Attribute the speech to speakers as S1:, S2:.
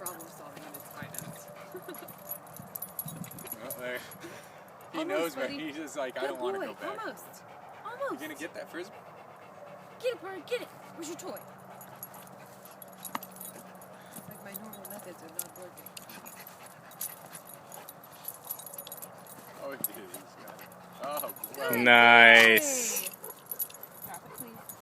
S1: problem solving at its finest.
S2: He knows, but he's just like, I don't want to go back.
S1: Almost.
S2: You gonna get that frisbee?
S1: Get it, bird, get it. Where's your toy? Like my normal methods are not working.
S2: Oh, he's got it. Oh, wow.
S3: Nice.